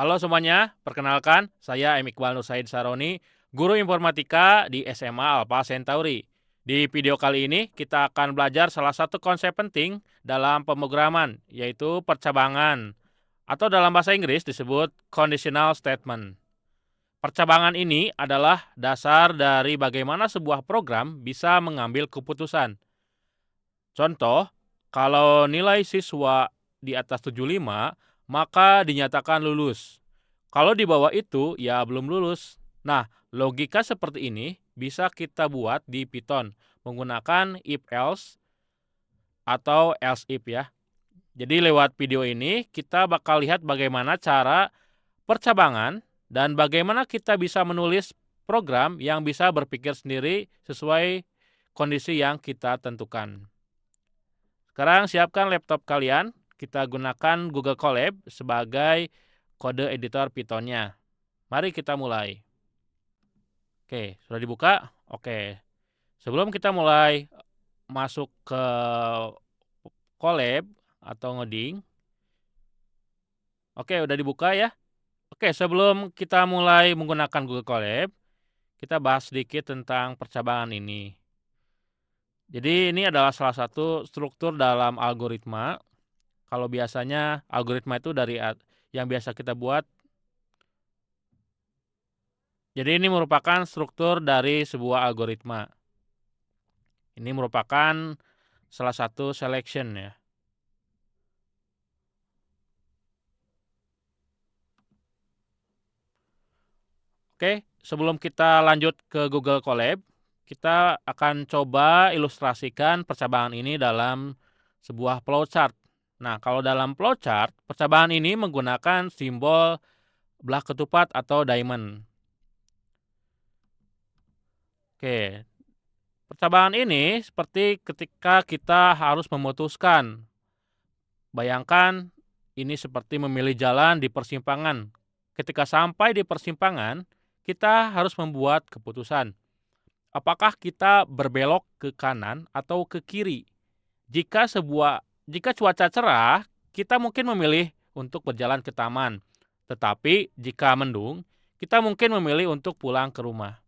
Halo semuanya, perkenalkan saya Iqbal Nur Said Saroni, guru informatika di SMA Alpha Centauri. Di video kali ini kita akan belajar salah satu konsep penting dalam pemrograman, yaitu percabangan atau dalam bahasa Inggris disebut conditional statement. Percabangan ini adalah dasar dari bagaimana sebuah program bisa mengambil keputusan. Contoh, kalau nilai siswa di atas 75, maka dinyatakan lulus. Kalau di bawah itu, ya belum lulus. Nah, logika seperti ini bisa kita buat di Python menggunakan if else atau else if ya. Jadi lewat video ini kita bakal lihat bagaimana cara percabangan dan bagaimana kita bisa menulis program yang bisa berpikir sendiri sesuai kondisi yang kita tentukan. Sekarang siapkan laptop kalian, kita gunakan Google Colab sebagai kode editor Python-nya. Mari kita mulai. Oke, sudah dibuka? Oke. Sebelum kita mulai masuk ke Colab atau ngoding. Oke, udah dibuka ya? Oke, sebelum kita mulai menggunakan Google Colab, kita bahas sedikit tentang percabangan ini. Jadi ini adalah salah satu struktur dalam algoritma. Kalau biasanya algoritma itu dari yang biasa kita buat. Jadi ini merupakan struktur dari sebuah algoritma. Ini merupakan salah satu selection ya. Oke, sebelum kita lanjut ke Google Colab, kita akan coba ilustrasikan percabangan ini dalam sebuah flowchart. Nah, kalau dalam flowchart, percabangan ini menggunakan simbol belah ketupat atau diamond. Oke, percabangan ini seperti ketika kita harus memutuskan. Bayangkan ini seperti memilih jalan di persimpangan. Ketika sampai di persimpangan, kita harus membuat keputusan. Apakah kita berbelok ke kanan atau ke kiri? Jika cuaca cerah, kita mungkin memilih untuk berjalan ke taman. Tetapi jika mendung, kita mungkin memilih untuk pulang ke rumah.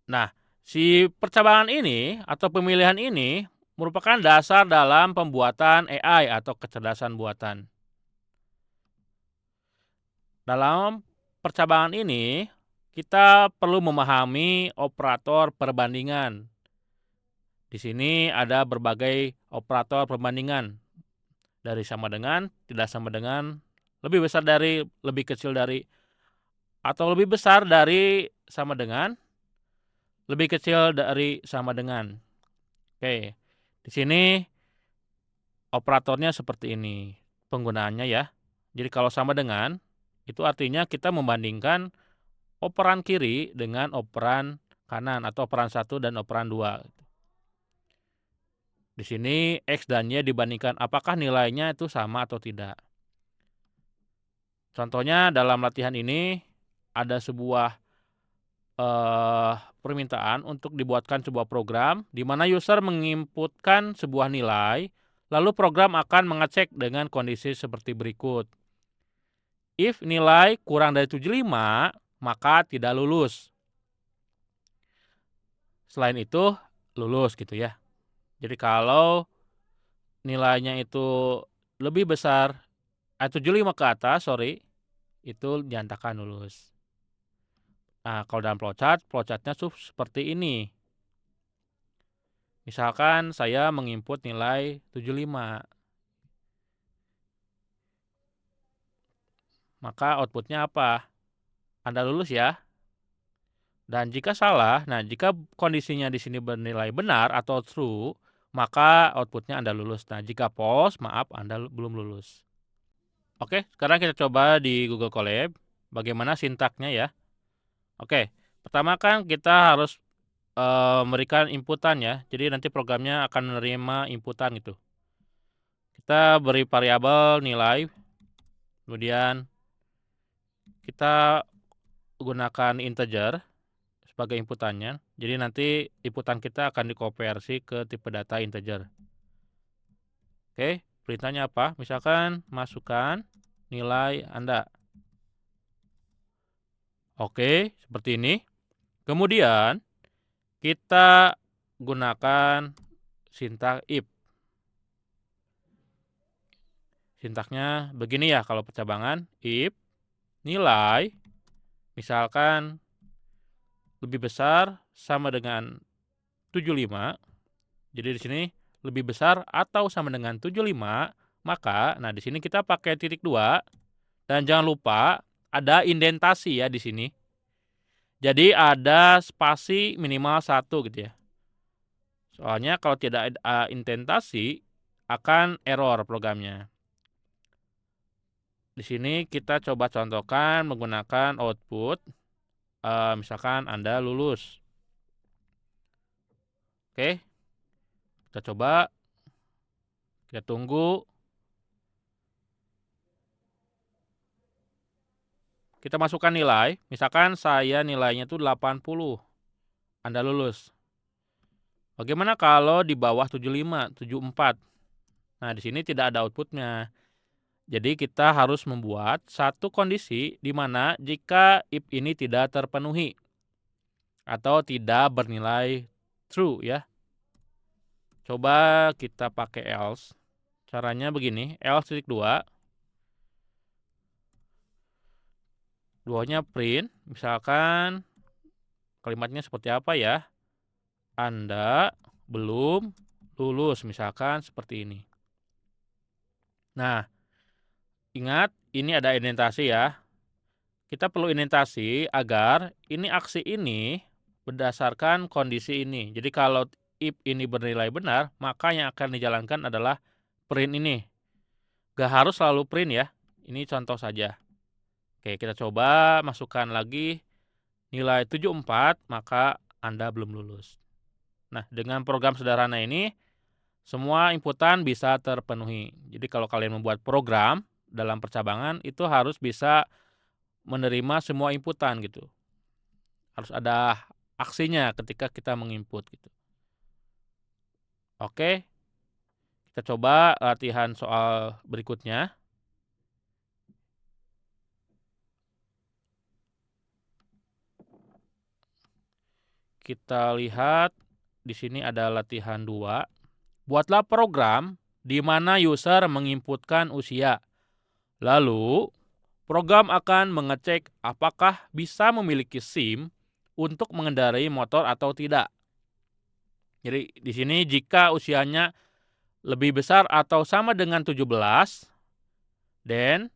Nah, si percabangan ini atau pemilihan ini merupakan dasar dalam pembuatan AI atau kecerdasan buatan. Dalam percabangan ini, kita perlu memahami operator perbandingan. Di sini ada berbagai operator perbandingan. Dari sama dengan, tidak sama dengan, lebih besar dari, lebih kecil dari, atau lebih besar dari sama dengan, lebih kecil dari sama dengan. Oke, di sini operatornya seperti ini penggunaannya ya. Jadi kalau sama dengan, itu artinya kita membandingkan operan kiri dengan operan kanan atau operan 1 dan operan 2. Di sini X dan Y dibandingkan apakah nilainya itu sama atau tidak. Contohnya dalam latihan ini ada sebuah permintaan untuk dibuatkan sebuah program di mana user menginputkan sebuah nilai, lalu program akan mengecek dengan kondisi seperti berikut. If nilai kurang dari 75, maka tidak lulus. Selain itu, lulus gitu ya. Jadi kalau nilainya itu lebih besar, 75 ke atas, itu dinyatakan lulus. Nah, kalau dalam flowchart-nya seperti ini. Misalkan saya menginput nilai 75. Maka outputnya apa? Anda lulus ya. Dan jika salah, nah jika kondisinya di sini bernilai benar atau true, maka outputnya Anda lulus. Nah, jika false, maaf Anda belum lulus. Oke, sekarang kita coba di Google Colab. Bagaimana sintaknya ya. Oke, pertama kan kita harus memberikan inputan ya. Jadi nanti programnya akan menerima inputan gitu. Kita beri variabel nilai, kemudian kita gunakan integer sebagai inputannya. Jadi nanti inputan kita akan dikonversi ke tipe data integer. Oke, perintahnya apa? Misalkan masukkan nilai Anda. Oke, seperti ini. Kemudian kita gunakan sintak if. Sintaknya begini ya kalau percabangan, if nilai misalkan lebih besar sama dengan 75. Jadi di sini lebih besar atau sama dengan 75, maka nah di sini kita pakai titik 2 dan jangan lupa ada indentasi ya di sini. Jadi ada spasi minimal 1 gitu ya. Soalnya kalau tidak ada indentasi akan error programnya. Di sini kita coba contohkan menggunakan output, misalkan Anda lulus. Oke, kita coba, kita tunggu. Kita masukkan nilai, misalkan saya nilainya itu 80, Anda lulus. Bagaimana kalau di bawah 75, 74? Nah, di sini tidak ada outputnya. Jadi kita harus membuat satu kondisi di mana jika if ini tidak terpenuhi atau tidak bernilai true ya. Coba kita pakai else. Caranya begini, else titik 2. Duanya print, misalkan kalimatnya seperti apa ya? Anda belum lulus, misalkan seperti ini. Nah, ingat ini ada indentasi ya. Kita perlu indentasi agar ini aksi ini berdasarkan kondisi ini. Jadi kalau if ini bernilai benar, maka yang akan dijalankan adalah print ini. Gak harus selalu print ya. Ini contoh saja. Oke, kita coba masukkan lagi nilai 74, maka Anda belum lulus. Nah, dengan program sederhana ini, semua inputan bisa terpenuhi. Jadi kalau kalian membuat program dalam percabangan, itu harus bisa menerima semua inputan gitu. Harus ada aksinya ketika kita menginput gitu. Oke, kita coba latihan soal berikutnya. Kita lihat di sini ada latihan 2. Buatlah program di mana user menginputkan usia. Lalu, program akan mengecek apakah bisa memiliki SIM untuk mengendarai motor atau tidak. Jadi di sini jika usianya lebih besar atau sama dengan 17, then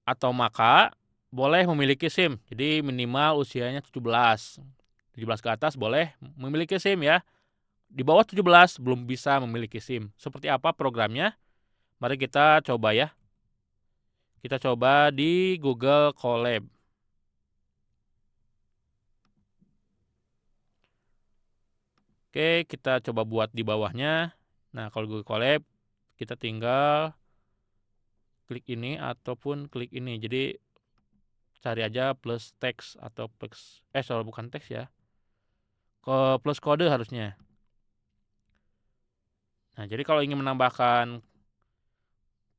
atau maka boleh memiliki SIM. Jadi minimal usianya 17. 17 ke atas boleh memiliki SIM ya. Di bawah 17 belum bisa memiliki SIM. Seperti apa programnya? Mari kita coba ya. Kita coba di Google Colab. Oke, kita coba buat di bawahnya. Nah, kalau Google Colab, kita tinggal klik ini ataupun klik ini. Jadi cari aja plus teks atau plus soal bukan teks ya. Plus kode harusnya. Nah, jadi kalau ingin menambahkan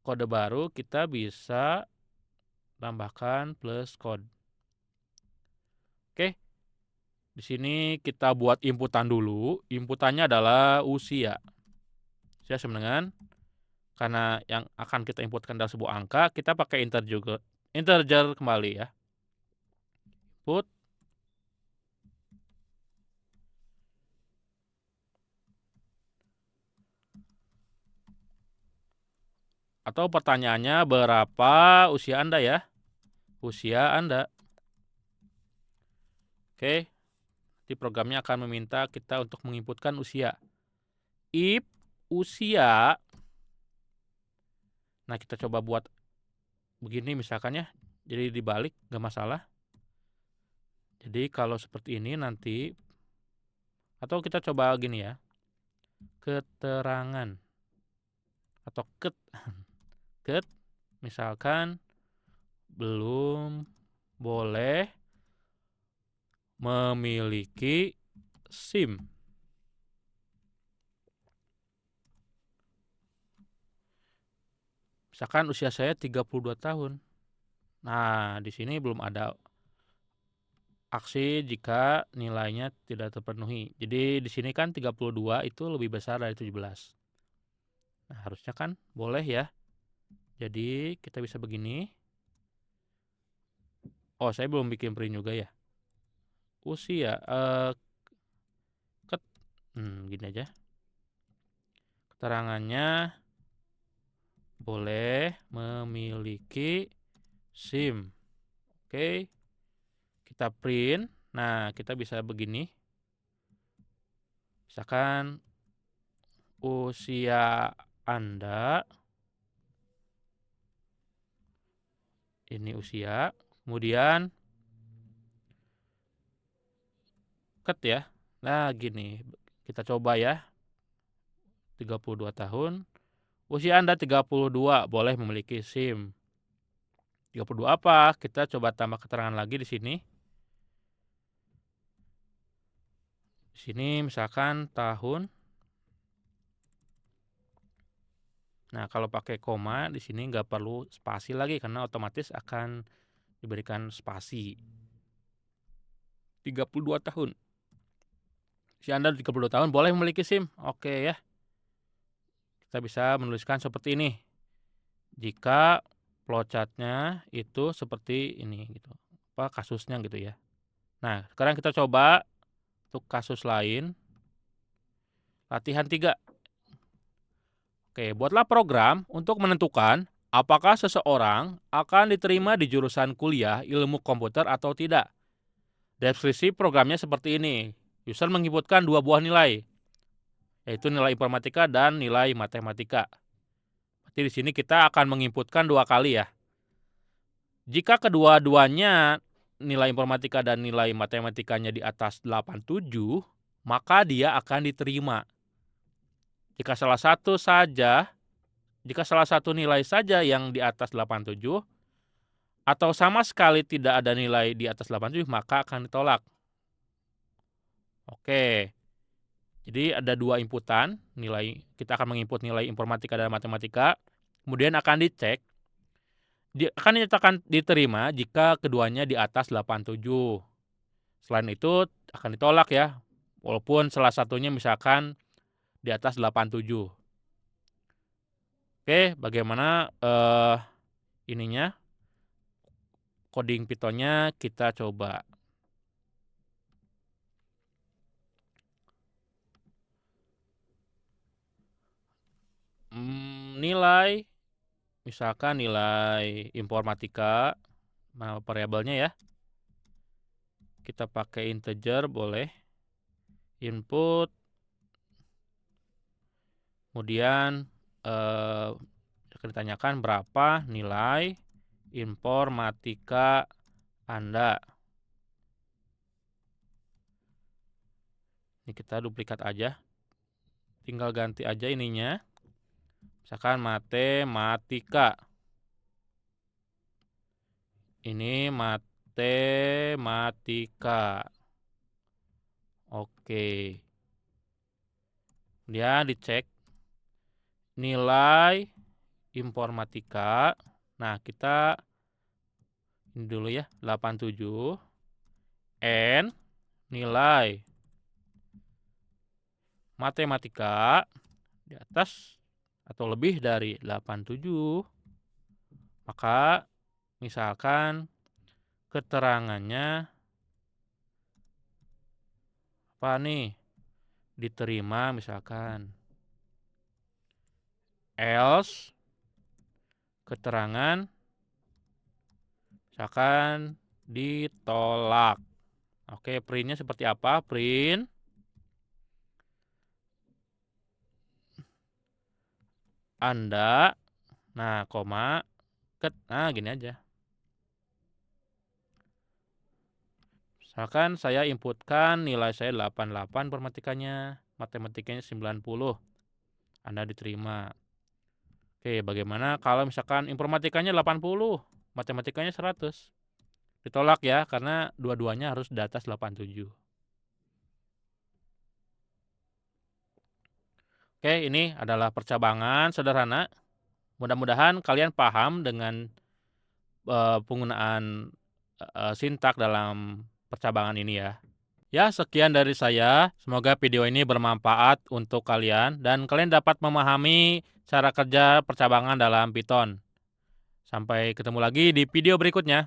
kode baru, kita bisa tambahkan plus code. Oke. Di sini kita buat inputan dulu. Inputannya adalah usia. Usia sama dengan, karena yang akan kita inputkan adalah sebuah angka, kita pakai integer kembali ya. Input. Atau pertanyaannya berapa usia Anda ya? Usia Anda. Oke. Nanti programnya akan meminta kita untuk menginputkan usia. If usia, nah kita coba buat begini misalkan ya. Jadi dibalik, nggak masalah. Jadi kalau seperti ini nanti, atau kita coba gini ya. Keterangan. Atau ket, misalkan belum boleh memiliki SIM. Misalkan usia saya 32 tahun. Nah, di sini belum ada aksi jika nilainya tidak terpenuhi. Jadi di sini kan 32 itu lebih besar dari 17. Nah, harusnya kan boleh ya. Jadi kita bisa begini. Oh, saya belum bikin print juga ya. Usia ket gini aja. Keterangannya boleh memiliki SIM. Oke, kita print. Nah, kita bisa begini. Misalkan usia Anda, ini usia, kemudian ya. Nah, gini, kita coba ya, 32 tahun. Usia Anda 32, boleh memiliki SIM. 32 apa? Kita coba tambah keterangan lagi di sini. Di sini misalkan tahun. Nah, kalau pakai koma di sini nggak perlu spasi lagi karena otomatis akan diberikan spasi. 32 tahun. Usia Anda 32 tahun boleh memiliki SIM. Oke ya. Kita bisa menuliskan seperti ini. Jika flowchart-nya itu seperti ini gitu. Kasusnya gitu ya. Nah, sekarang kita coba untuk kasus lain. Latihan 3. Oke, buatlah program untuk menentukan apakah seseorang akan diterima di jurusan kuliah ilmu komputer atau tidak. Deskripsi programnya seperti ini. User menginputkan 2 buah nilai, yaitu nilai informatika dan nilai matematika. Berarti di sini kita akan menginputkan 2 kali ya. Jika kedua-duanya nilai informatika dan nilai matematikanya di atas 87, maka dia akan diterima. Jika salah satu nilai saja yang di atas 87 atau sama sekali tidak ada nilai di atas 87, maka akan ditolak. Oke. Jadi ada 2 inputan, kita akan menginput nilai informatika dan matematika, kemudian akan dicek, akan dinyatakan diterima jika keduanya di atas 87. Selain itu akan ditolak ya, walaupun salah satunya misalkan di atas 87. Oke, bagaimana ininya? Coding Python-nya kita coba. Nilai, misalkan nilai informatika, variabelnya ya. Kita pakai integer boleh. Input. Kemudian akan ditanyakan berapa nilai informatika Anda. Ini kita duplikat aja. Tinggal ganti aja ininya. Misalkan matematika. Ini matematika. Oke. Kemudian dicek nilai informatika. Nah, kita ini dulu ya, 87. N nilai matematika di atas atau lebih dari 87. Maka misalkan keterangannya apa nih? Diterima misalkan. Else keterangan misalkan ditolak. Oke, printnya seperti apa? Print Anda, nah koma, gini aja. Misalkan saya inputkan nilai saya 88 matematikanya 90. Anda diterima. Oke, bagaimana kalau misalkan informatikanya 80, matematikanya 100? Ditolak ya, karena dua-duanya harus di atas 87. Oke, ini adalah percabangan sederhana. Mudah-mudahan kalian paham dengan penggunaan sintak dalam percabangan ini ya. Ya, sekian dari saya. Semoga video ini bermanfaat untuk kalian dan kalian dapat memahami cara kerja percabangan dalam Python. Sampai ketemu lagi di video berikutnya.